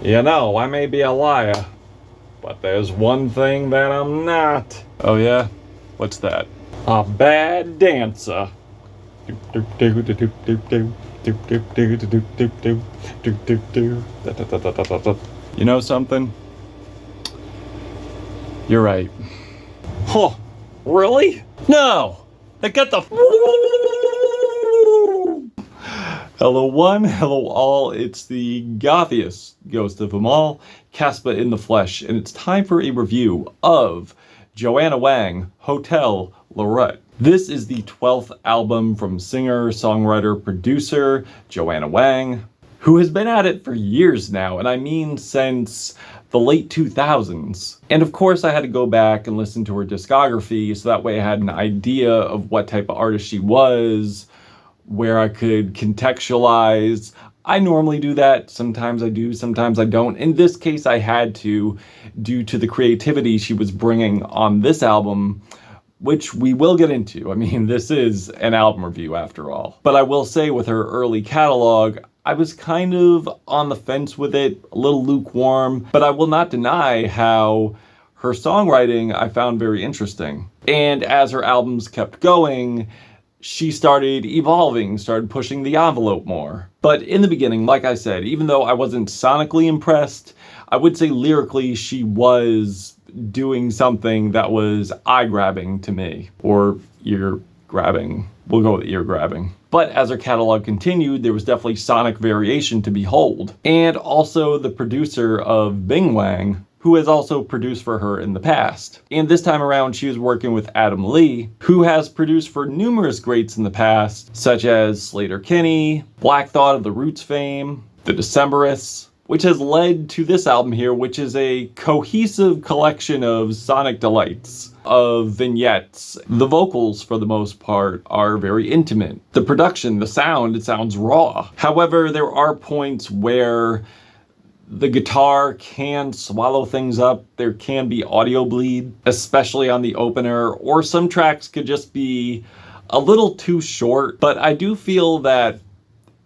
You know, I may be a liar, but there's one thing that I'm not. Oh yeah? What's that? A bad dancer. You know something? You're right. Huh, really? No! I got the... Hello one, hello all, it's the gothiest ghost of them all, Caspa in the flesh, and it's time for a review of Joanna Wang, Hotel Lorette. This is the 12th album from singer, songwriter, producer Joanna Wang, who has been at it for years now, and I mean since the late 2000s. And of course I had to go back and listen to her discography so that way I had an idea of what type of artist she was, where I could contextualize. I normally do that. Sometimes I do, sometimes I don't. In this case, I had to, due to the creativity she was bringing on this album, which we will get into. I mean, this is an album review after all. But I will say with her early catalog, I was kind of on the fence with it, a little lukewarm, but I will not deny how her songwriting I found very interesting. And as her albums kept going, she started evolving, started pushing the envelope more. But in the beginning, like I said, even though I wasn't sonically impressed, I would say lyrically she was doing something that was eye-grabbing to me. Or ear-grabbing. We'll go with ear-grabbing. But as her catalog continued, there was definitely sonic variation to behold. And also the producer of Bing Wang, who has also produced for her in the past. And this time around, she was working with Adam Lee, who has produced for numerous greats in the past, such as Sleater-Kinney, Black Thought of the Roots fame, The Decemberists, which has led to this album here, which is a cohesive collection of sonic delights, of vignettes. The vocals, for the most part, are very intimate. The production, the sound, it sounds raw. However, there are points where the guitar can swallow things up. There can be audio bleed, especially on the opener, or some tracks could just be a little too short. But I do feel that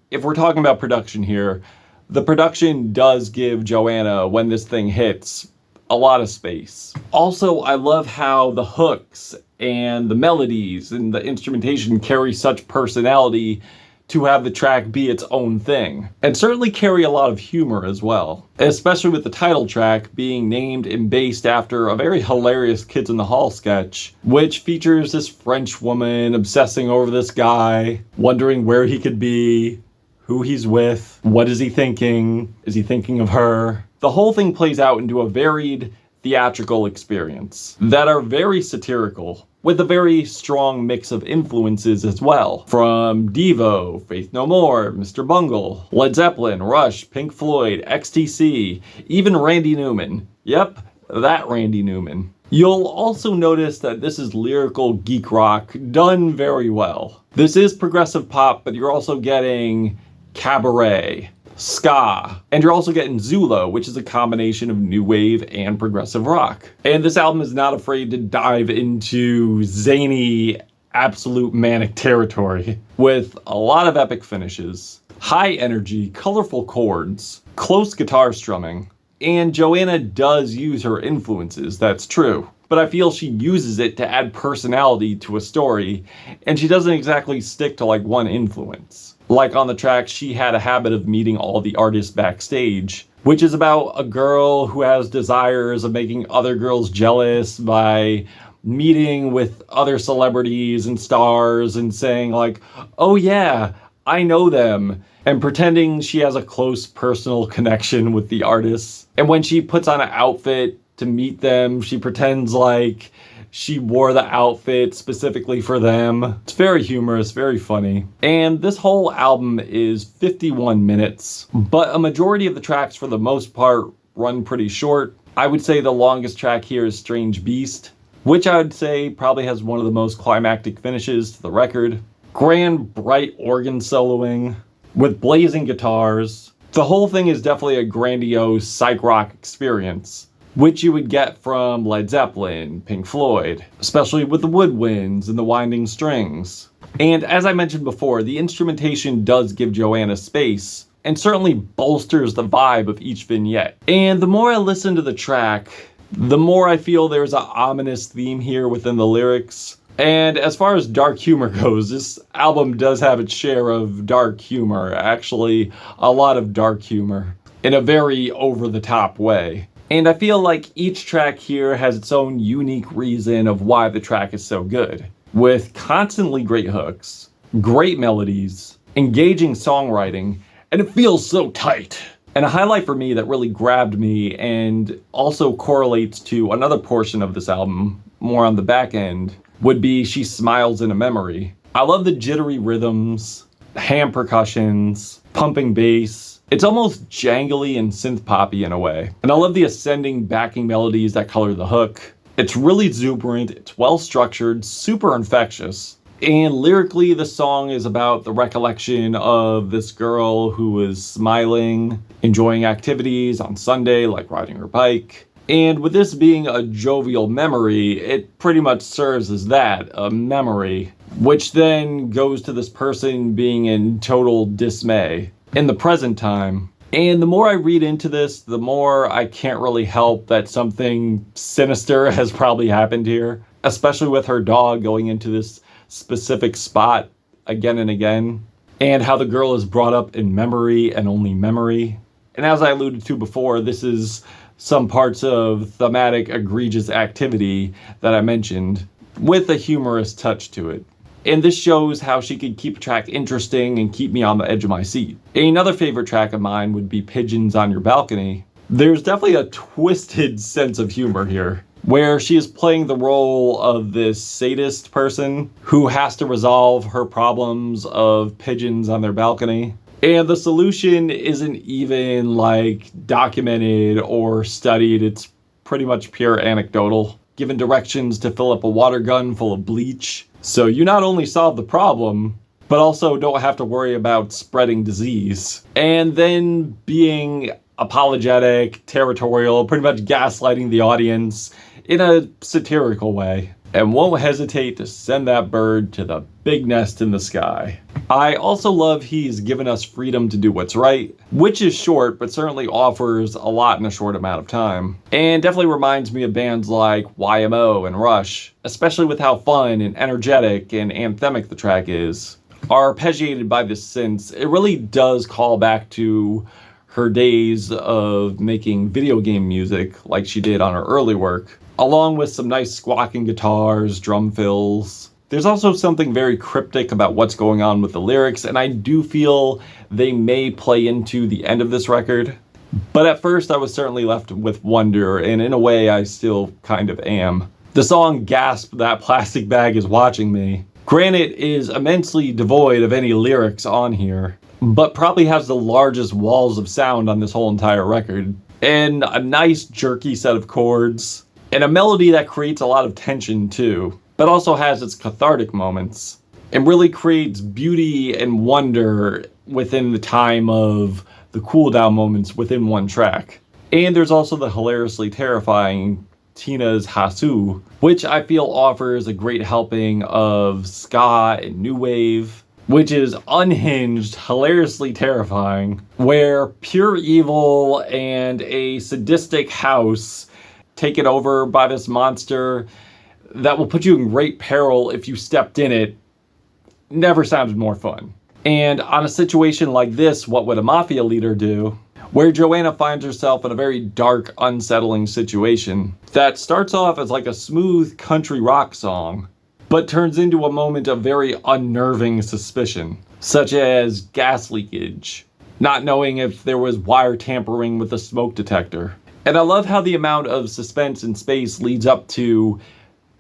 if we're talking about production here, the production does give Joanna, when this thing hits, a lot of space. Also, I love how the hooks and the melodies and the instrumentation carry such personality to have the track be its own thing, and certainly carry a lot of humor as well, especially with the title track being named and based after a very hilarious Kids in the Hall sketch, which features this French woman obsessing over this guy, wondering where he could be, who he's with, what is he thinking, is he thinking of her? The whole thing plays out into a varied theatrical experience that are very satirical, with a very strong mix of influences as well, from Devo, Faith No More, Mr. Bungle, Led Zeppelin, Rush, Pink Floyd, XTC, even Randy Newman. Yep, that Randy Newman. You'll also notice that this is lyrical geek rock done very well. This is progressive pop, but you're also getting cabaret, ska, and you're also getting Zulu, which is a combination of new wave and progressive rock. And this album is not afraid to dive into zany, absolute manic territory with a lot of epic finishes, high energy, colorful chords, close guitar strumming, and Joanna does use her influences, that's true. But I feel she uses it to add personality to a story, and she doesn't exactly stick to like one influence. Like on the track, She Had a Habit of Meeting All the Artists Backstage, which is about a girl who has desires of making other girls jealous by meeting with other celebrities and stars and saying like, oh yeah, I know them, and pretending she has a close personal connection with the artists. And when she puts on an outfit to meet them, she pretends like she wore the outfit specifically for them. It's very humorous, very funny. And this whole album is 51 minutes, but a majority of the tracks for the most part run pretty short. I would say the longest track here is Strange Beast, which I would say probably has one of the most climactic finishes to the record. Grand, bright organ soloing with blazing guitars. The whole thing is definitely a grandiose psych rock experience, which you would get from Led Zeppelin, Pink Floyd, especially with the woodwinds and the winding strings. And as I mentioned before, the instrumentation does give Joanna space, and certainly bolsters the vibe of each vignette. And the more I listen to the track, the more I feel there's an ominous theme here within the lyrics. And as far as dark humor goes, this album does have its share of dark humor, actually a lot of dark humor, in a very over-the-top way. And I feel like each track here has its own unique reason of why the track is so good, with constantly great hooks, great melodies, engaging songwriting, and it feels so tight. And a highlight for me that really grabbed me and also correlates to another portion of this album, more on the back end, would be She Smiles in a Memory. I love the jittery rhythms, hand percussions, pumping bass. It's almost jangly and synth poppy in a way. And I love the ascending backing melodies that color the hook. It's really exuberant, it's well structured, super infectious. And lyrically, the song is about the recollection of this girl who was smiling, enjoying activities on Sunday, like riding her bike. And with this being a jovial memory, it pretty much serves as that, a memory, which then goes to this person being in total dismay in the present time. And the more I read into this, the more I can't really help that something sinister has probably happened here, especially with her dog going into this specific spot again and again, and how the girl is brought up in memory and only memory. And as I alluded to before, this is some parts of thematic egregious activity that I mentioned, with a humorous touch to it. And this shows how she could keep a track interesting and keep me on the edge of my seat. Another favorite track of mine would be Pigeons on Your Balcony. There's definitely a twisted sense of humor here, where she is playing the role of this sadist person who has to resolve her problems of pigeons on their balcony. And the solution isn't even like documented or studied. It's pretty much pure anecdotal. Given directions to fill up a water gun full of bleach. So you not only solve the problem, but also don't have to worry about spreading disease. And then being apologetic, territorial, pretty much gaslighting the audience in a satirical way. And won't hesitate to send that bird to the big nest in the sky. I also love he's given us freedom to do what's right, which is short, but certainly offers a lot in a short amount of time. And definitely reminds me of bands like YMO and Rush, especially with how fun and energetic and anthemic the track is. Arpeggiated by the synths, it really does call back to her days of making video game music like she did on her early work, along with some nice squawking guitars, drum fills. There's also something very cryptic about what's going on with the lyrics, and I do feel they may play into the end of this record. But at first I was certainly left with wonder, and in a way I still kind of am. The song Gasp, That Plastic Bag Is Watching Me, granted, is immensely devoid of any lyrics on here, but probably has the largest walls of sound on this whole entire record, and a nice jerky set of chords, and a melody that creates a lot of tension too, but also has its cathartic moments, and really creates beauty and wonder within the time of the cool down moments within one track. And there's also the hilariously terrifying Tina's Hausu, which I feel offers a great helping of ska and new wave, which is unhinged, hilariously terrifying, where pure evil and a sadistic house taken over by this monster that will put you in great peril if you stepped in it never sounded more fun. And on a situation like this, what would a Mafia leader do? Where Joanna finds herself in a very dark, unsettling situation that starts off as like a smooth country rock song, but turns into a moment of very unnerving suspicion, such as gas leakage, not knowing if there was wire tampering with the smoke detector. And I love how the amount of suspense and space leads up to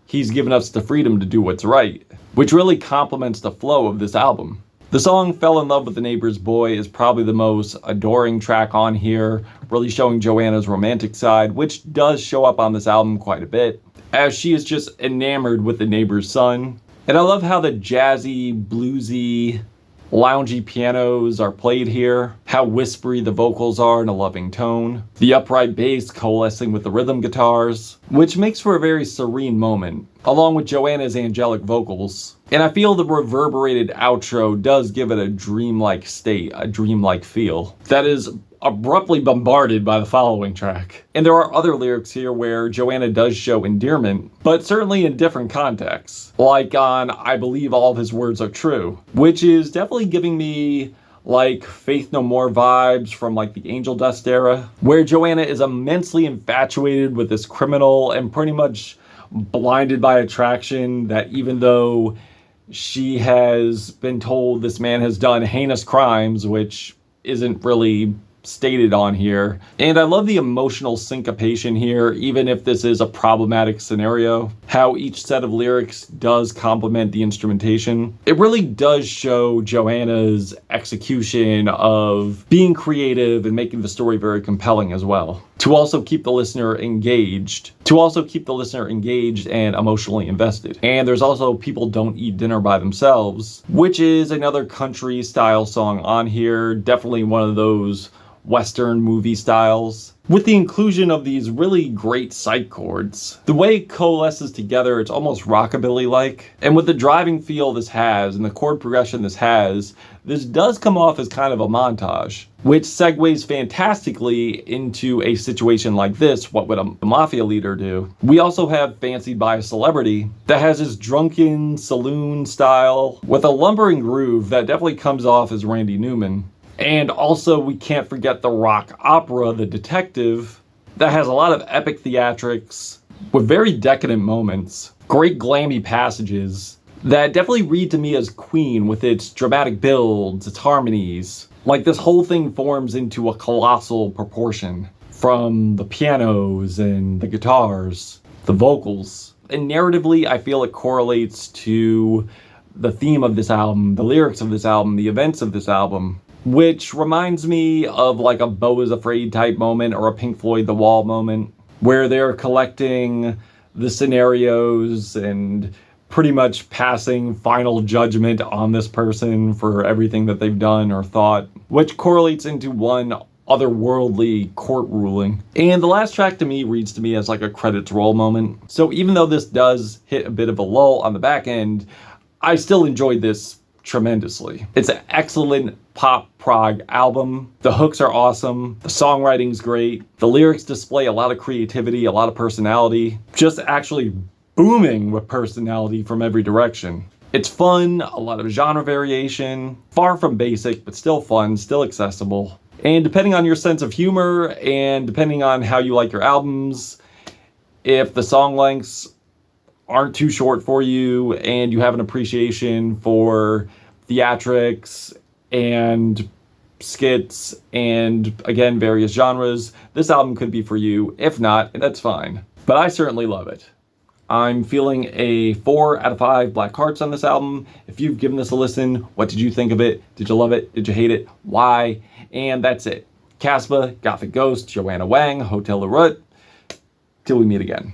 he's given us the freedom to do what's right, which really complements the flow of this album. The song Fell in Love with the Neighbor's Boy is probably the most adoring track on here, really showing Joanna's romantic side, which does show up on this album quite a bit, as she is just enamored with the neighbor's son. And I love how the jazzy, bluesy, loungy pianos are played here, how whispery the vocals are in a loving tone, the upright bass coalescing with the rhythm guitars, which makes for a very serene moment, along with Joanna's angelic vocals. And I feel the reverberated outro does give it a dreamlike state, a dreamlike feel that is abruptly bombarded by the following track. And there are other lyrics here where Joanna does show endearment, but certainly in different contexts. Like on I Believe All of His Words Are True, which is definitely giving me like Faith No More vibes from like the Angel Dust era, where Joanna is immensely infatuated with this criminal and pretty much blinded by attraction that even though she has been told this man has done heinous crimes, which isn't really stated on here. And I love the emotional syncopation here, even if this is a problematic scenario. How each set of lyrics does complement the instrumentation. It really does show Joanna's execution of being creative and making the story very compelling as well. To also keep the listener engaged. And emotionally invested. And there's also People Don't Eat Dinner by Themselves, which is another country style song on here. Definitely one of those Western movie styles. With the inclusion of these really great sight chords, the way it coalesces together, it's almost rockabilly-like. And with the driving feel this has, and the chord progression this has, this does come off as kind of a montage, which segues fantastically into a situation like this. What would a mafia leader do? We also have Fancied by a Celebrity that has this drunken saloon style with a lumbering groove that definitely comes off as Randy Newman. And also, we can't forget the rock opera, The Detective, that has a lot of epic theatrics with very decadent moments, great glammy passages that definitely read to me as Queen with its dramatic builds, its harmonies. Like this whole thing forms into a colossal proportion from the pianos and the guitars, the vocals. And narratively, I feel it correlates to the theme of this album, the lyrics of this album, the events of this album. Which reminds me of like a Beau is Afraid type moment or a Pink Floyd The Wall moment, where they're collecting the scenarios and pretty much passing final judgment on this person for everything that they've done or thought, which correlates into one otherworldly court ruling. And the last track to me reads to me as like a credits roll moment. So even though this does hit a bit of a lull on the back end, I still enjoyed this tremendously. It's an excellent pop prog album. The hooks are awesome. The songwriting's great. The lyrics display a lot of creativity, a lot of personality. Just actually booming with personality from every direction. It's fun, a lot of genre variation, far from basic, but still fun, still accessible. And depending on your sense of humor and depending on how you like your albums, if the song lengths aren't too short for you and you have an appreciation for theatrics and skits and, again, various genres, this album could be for you. If not, that's fine. But I certainly love it. I'm feeling a 4 out of 5 black hearts on this album. If you've given this a listen, what did you think of it? Did you love it? Did you hate it? Why? And that's it. Caspa, Gothic Ghost, Joanna Wang, Hotel La Route. Till we meet again.